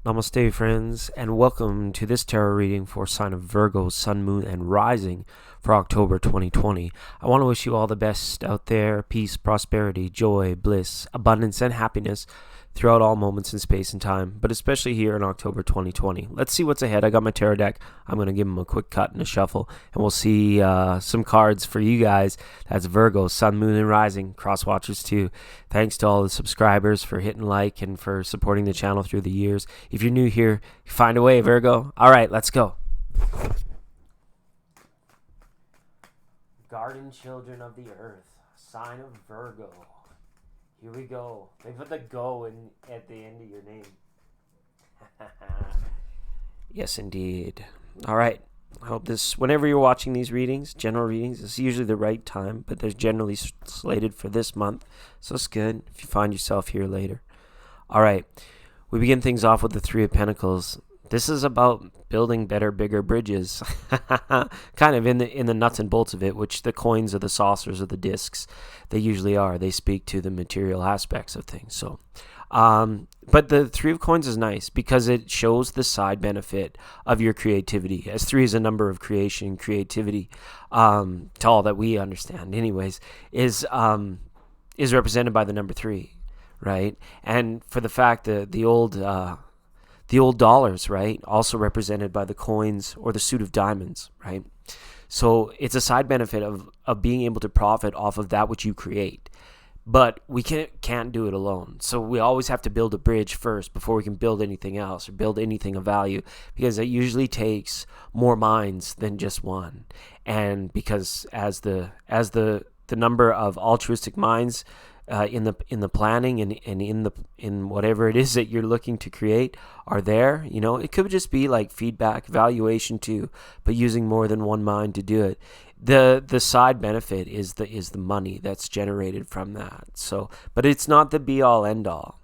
Namaste, friends, and welcome to this tarot reading for sign of Virgo, Sun, Moon, and Rising for October 2020. I want to wish you all the best out there, peace, prosperity, joy, bliss, abundance, and happiness throughout all moments in space and time, but especially here in October 2020. Let's see what's ahead. I got my tarot deck. I'm going to give them a quick cut and a shuffle, and we'll see some cards for you guys. That's Virgo, Sun, Moon, and Rising, cross watchers too. Thanks to all the subscribers for hitting like and for supporting the channel through the years. If you're new here, find a way, Virgo. All right, let's go. Garden children of the earth, sign of Virgo. Here we go. They put the go in at the end of your name. Yes, indeed. All right. I hope this, whenever you're watching these readings, general readings, it's usually the right time, but they're generally slated for this month. So it's good if you find yourself here later. All right. We begin things off with the Three of Pentacles. This is about building better, bigger bridges, kind of in the nuts and bolts of it, which the coins or the saucers or the discs, they usually are. They speak to the material aspects of things. So, but the Three of Coins is nice because it shows the side benefit of your creativity, as three is a number of creativity, to all that we understand anyways, is represented by the number three, right? And for the fact that the old dollars, right, also represented by the coins or the suit of diamonds, right? So it's a side benefit of being able to profit off of that which you create. But we can't do it alone. So we always have to build a bridge first before we can build anything else or build anything of value, because it usually takes more minds than just one. And because as the number of altruistic minds in the planning and in whatever it is that you're looking to create are there, it could just be like feedback, evaluation too, but using more than one mind to do it. The side benefit is the money that's generated from that. So, but it's not the be all end all.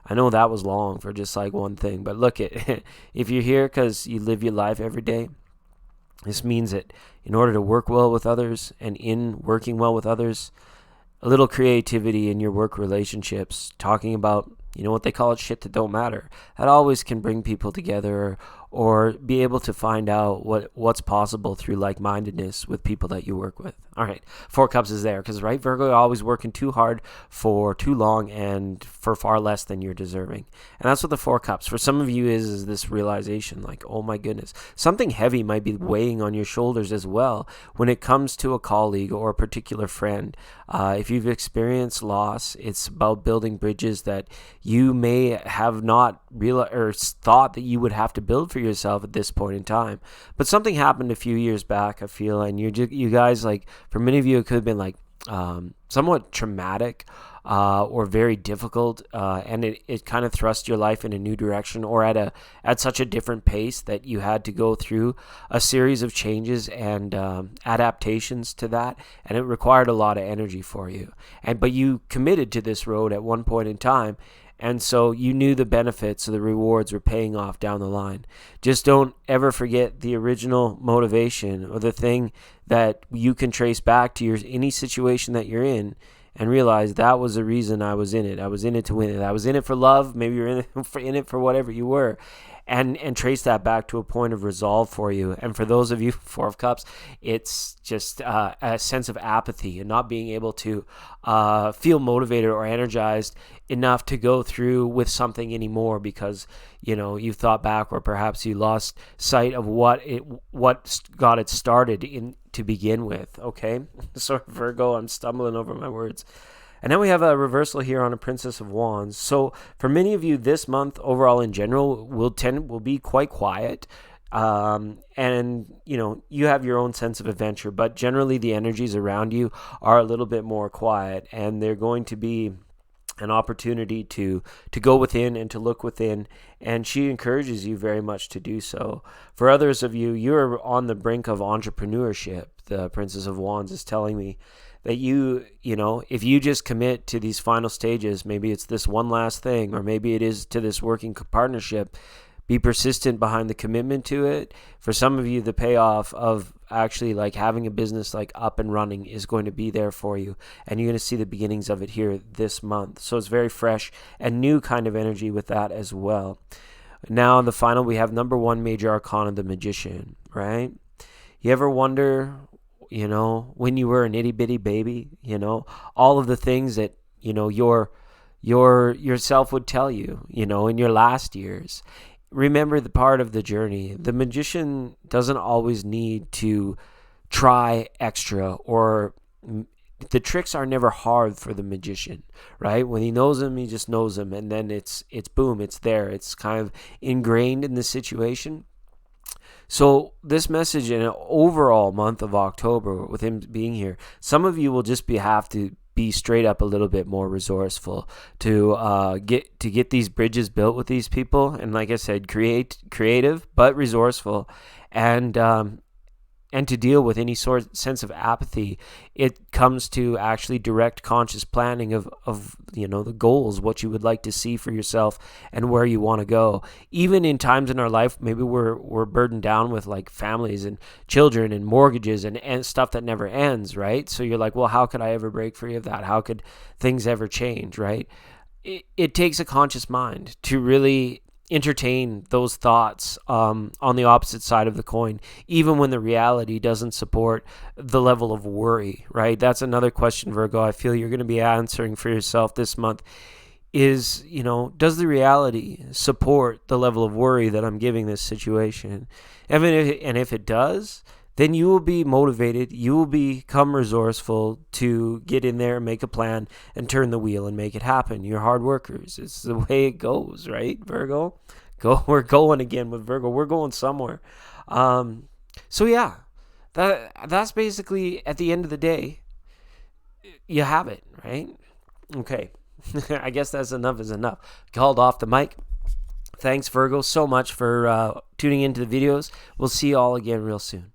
I know that was long for just like one thing, but look at if you're here because you live your life every day, this means that in order to work well with others and in working well with others, a little creativity in your work relationships, talking about, what they call it, shit that don't matter. That always can bring people together or be able to find out what's possible through like-mindedness with people that you work with. All right, Four Cups is there because, right, Virgo, you're always working too hard for too long and for far less than you're deserving. And that's what the Four Cups for some of you is this realization, like, oh my goodness, something heavy might be weighing on your shoulders as well when it comes to a colleague or a particular friend. If you've experienced loss, it's about building bridges that you may have not realized or thought that you would have to build for yourself at this point in time. But something happened a few years back, I feel, and you guys, like, for many of you, it could have been like somewhat traumatic or very difficult, and it kind of thrust your life in a new direction or at such a different pace that you had to go through a series of changes and adaptations to that, and it required a lot of energy for you. But you committed to this road at one point in time, and so you knew the benefits or the rewards were paying off down the line. Just don't ever forget the original motivation or the thing that you can trace back to any situation that you're in, and realize that was the reason I was in it. I was in it to win it. I was in it for love. Maybe you're in it for whatever you were. And trace that back to a point of resolve for you. And for those of you, Four of Cups, it's just a sense of apathy and not being able to feel motivated or energized enough to go through with something anymore because, you thought back or perhaps you lost sight of what got it started to begin with, okay? So Virgo, I'm stumbling over my words. And then we have a reversal here on a Princess of Wands. So for many of you, this month overall in general will be quite quiet. And you have your own sense of adventure, but generally the energies around you are a little bit more quiet, and they're going to be an opportunity to go within and to look within, and she encourages you very much to do so. For others of you, you're on the brink of entrepreneurship. The Princess of Wands is telling me that if you just commit to these final stages, maybe it's this one last thing, or maybe it is to this working partnership, be persistent behind the commitment to it. For some of you, the payoff of actually like having a business like up and running is going to be there for you, and you're going to see the beginnings of it here this month. So it's very fresh and new kind of energy with that as well. Now the final, we have number 1 major arcana, the Magician, right? You ever wonder, when you were an itty bitty baby, all of the things that, yourself would tell you, in your last years. Remember the part of the journey. The magician doesn't always need to try extra, or the tricks are never hard for the magician, right? When he knows them, he just knows them, and then it's boom, it's there. It's kind of ingrained in the situation. So this message in an overall month of October, with him being here, some of you will just have to be straight up a little bit more resourceful to get these bridges built with these people. And like I said, creative but resourceful, and to deal with any sense of apathy. It comes to actually direct conscious planning of the goals, what you would like to see for yourself and where you want to go. Even in times in our life, maybe we're burdened down with like families and children and mortgages and stuff that never ends, right? So you're like, well, how could I ever break free of that? How could things ever change, right? It takes a conscious mind to really entertain those thoughts on the opposite side of the coin, even when the reality doesn't support the level of worry, right? That's another question, Virgo, I feel you're going to be answering for yourself this month is, does the reality support the level of worry that I'm giving this situation? And if it does, then you will be motivated, you will become resourceful to get in there and make a plan and turn the wheel and make it happen. You're hard workers. It's the way it goes, right, Virgo? We're going again with Virgo. We're going somewhere. So yeah, that's basically, at the end of the day, you have it, right? Okay. I guess that's enough is enough. Called off the mic. Thanks, Virgo, so much for tuning into the videos. We'll see you all again real soon.